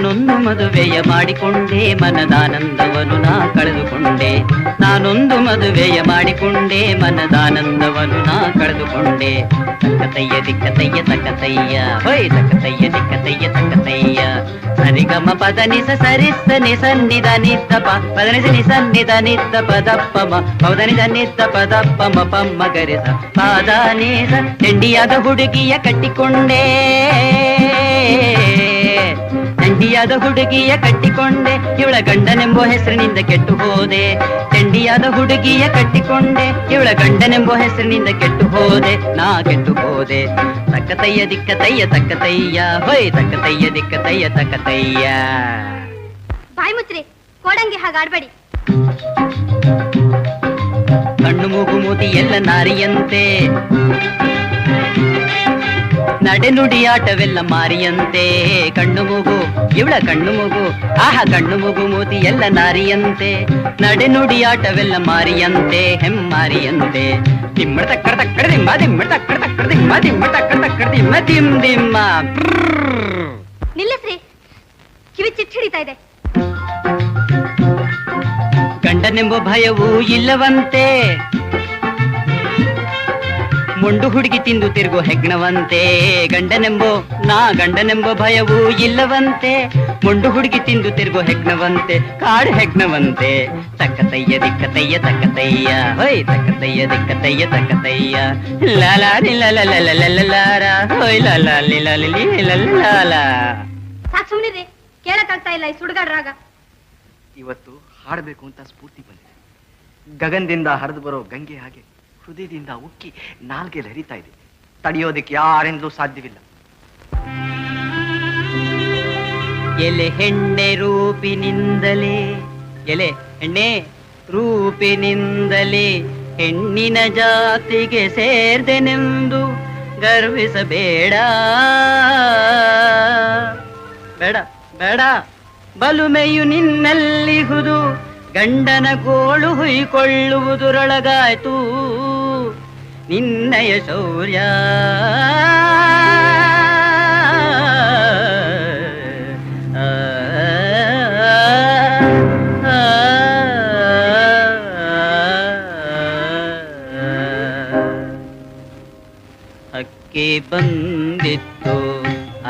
ನಾನೊಂದು ಮದುವೆಯ ಮಾಡಿಕೊಂಡೆ, ಮನದಾನಂದವನ್ನು ನಾ ಕಳೆದುಕೊಂಡೆ. ನಾನೊಂದು ಮದುವೆಯ ಮಾಡಿಕೊಂಡೆ, ಮನದಾನಂದವನ್ನು ನಾ ಕಳೆದುಕೊಂಡೆ. ತಕ್ಕತಯ್ಯ ದಿಕ್ಕತಯ್ಯ ತಕ್ಕತಯ್ಯ, ಹೊಯ್ ತಕ್ಕತಯ್ಯ ದಿಕ್ಕತಯ್ಯ ತಕ್ಕತಯ್ಯ. ಸರಿಗಮ ಪದ ನಿಸ ಸರಿಸ ನಿಸನ್ನಿದ ನಿದ್ದಪ ಪದನಿಸ ನಿಸನ್ನಿದ ನಿದ್ದ ಪದಪ್ಪಮ ಪೌದನಿದ ನಿದ್ದ ಪದಪ್ಪಮ ಪಮ್ಮ ಗರಿಸ ಪಾದ ನೀಸ. ಚಂಡಿಯಾದ ಹುಡುಗಿಯ ಕಟ್ಟಿಕೊಂಡೆ, ಚಂಡಿಯಾದ ಹುಡುಗಿಯ ಕಟ್ಟಿಕೊಂಡೆ, ಇವಳ ಗಂಡನೆಂಬೋ ಹೆಸರಿನಿಂದ ಕೆಟ್ಟು ಹೋದೆ. ಚಂಡಿಯಾದ ಹುಡುಗಿಯ ಕಟ್ಟಿಕೊಂಡೆ, ಇವಳ ಗಂಡನೆಂಬೋ ಹೆಸರಿನಿಂದ ಕೆಟ್ಟು ಹೋದೆ, ನಾ ಕೆಟ್ಟು ಹೋದೆ. ತಕ್ಕತಯ್ಯ ದಿಕ್ಕತಯ್ಯ ತಕ್ಕತಯ್ಯ, ಹೊಯ್ ತಕ್ಕತಯ್ಯ ದಿಕ್ಕತಯ್ಯ ತಕ್ಕತಯ್ಯ. ಬಾಯಿ ಮುಚ್ಚ್ರಿ, ಕೋಡಂಗಿ ಹಾಗಾಡ್ಬೇಡಿ. ಕಣ್ಣು ಮೂಗು ಮೂತಿ ಎಲ್ಲ ನಾರಿಯಂತೆ, ನಡೆನುಡಿ ಆಟವೆಲ್ಲ ಮಾರಿಯಂತೆ. ಕಣ್ಣು ಮೂಗು ಇವಳ ಕಣ್ಣು ಮೂಗು, ಆಹಾ ಕಣ್ಣು ಮೂಗು ಮೂತಿ ಎಲ್ಲ ನಾರಿಯಂತೆ. ನಡೆನುಡಿ ಆಟವೆಲ್ಲ ಮಾರಿಯಂತೆ, ಹೆಮ್ಮಾರಿಯಂತೆ. ದಿಮ್ಮಡ ತಕ್ಕಡ ತಕ್ಕಡ ದಿಮ್ಮ ದಿಮ್ಮಡ ತಕ್ಕಡ ತಕ್ಕಡ ದಿಮ್ಮ ದಿಮ್ಮ ತಕ್ಕಡ ತಕ್ಕಡ ದಿಮ್ಮ ದಿಮ್ ದಿಮ್ಮ. ನಿಲ್ಲಿಸ್ರಿ, ಕಿವಿ ಚಿಟ್ಟ ಹಿಡಿತಾ ಇದೆ. ಗಂಡನೆಂಬ ಭಯವೂ ಇಲ್ಲವಂತೆ, ಮೊಂಡು ಹುಡುಗಿ ತಿಂದು ತಿರುಗು ಹೆಗ್ಣವಂತೆ. ಗಂಡನೆಂಬೋ ಭಯವೂ ಇಲ್ಲವಂತೆ, ಮೊಂಡು ಹುಡುಗಿ ತಿಂದು ತಿರುಗು ಹೆಗ್ಣವಂತೆ, ಕಾಡು ಹೆಗ್ಣವಂತೆ. ತಕ್ಕತಯ್ಯ ದಿಕ್ಕತಯ್ಯ ತಕ್ಕತಯ್ಯ, ಹೊಯ್ ತಕ್ಕತಯ್ಯ ದಿಕ್ಕತಯ್ಯ ತಕ್ಕತಯ್ಯ. ಲಾಲಾರಿ ಲಲಲಲಲಲಾರ, ಹೊಯ್ ಲಾಲಾಲಿ ಲಲಲಿ ಲಲಲಾಲ. ಸಾಕು ಸುಮ್ಮನಿರಿ, ಕೇಳಕ್ಕಾಗ್ತಾ ಇಲ್ಲ ಈ ಸುಡುಗಾಡ್ ರಾಗ. ಇವತ್ತು ಹಾಡಬೇಕು ಅಂತ ಸ್ಫೂರ್ತಿ ಬಂದಿದೆ. ಗಗನದಿಂದ ಹರಿದು ಬರೋ ಗಂಗೆ ಹಾಗೆ ಹೃದಯದಿಂದ ಉಕ್ಕಿ ನಾಲ್ಗೆಲ್ ಹರಿತಾ ಇದೆ. ತಡೆಯೋದಕ್ಕೆ ಯಾರಿಂದಲೂ ಸಾಧ್ಯವಿಲ್ಲ. ಎಲೆ ಹೆಣ್ಣೆ ರೂಪಿನಿಂದಲೇ, ಎಲೆ ಹೆಣ್ಣೆ ರೂಪಿನಿಂದಲೇ ಹೆಣ್ಣಿನ ಜಾತಿಗೆ ಸೇರ್ದೆನೆಂದು ಗರ್ವಿಸಬೇಡ. ಬೇಡ ಬೇಡ, ಬಲುಮೆಯು ನಿನ್ನಲ್ಲಿಹುದು, ಗಂಡನ ಗೋಳು ಹುಯ್ಕೊಳ್ಳುವುದರೊಳಗಾಯ್ತು ನಿನ್ನಯ ಶೌರ್ಯ. ಹಕ್ಕಿ ಬಂದಿತ್ತು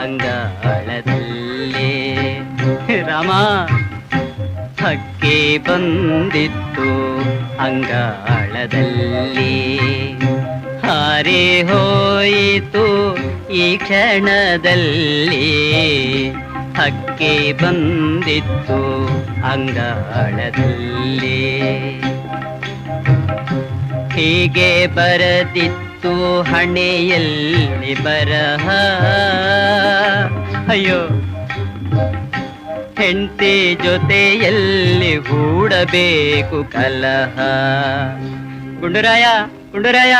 ಅಂಗಾಳದಲ್ಲಿ, ರಾಮ ಹಕ್ಕಿ ಬಂದಿತ್ತು ಅಂಗಾಳದಲ್ಲಿ, ಹಾರಿ ಹೋಯಿತು ಈ ಕ್ಷಣದಲ್ಲಿ. ಹಕ್ಕಿ ಬಂದಿತ್ತು ಅಂಗಾಳದಲ್ಲಿ, ಹೀಗೆ ಬರದಿತ್ತು ಹಣೆಯಲ್ಲಿ ಬರಹ. ಅಯ್ಯೋ, ಹೆಂಡತಿ ಜೊತೆಯಲ್ಲಿ ಹೂಡಬೇಕು ಕಲಹ. ಗುಂಡುರಾಯ ಗುಂಡುರಾಯ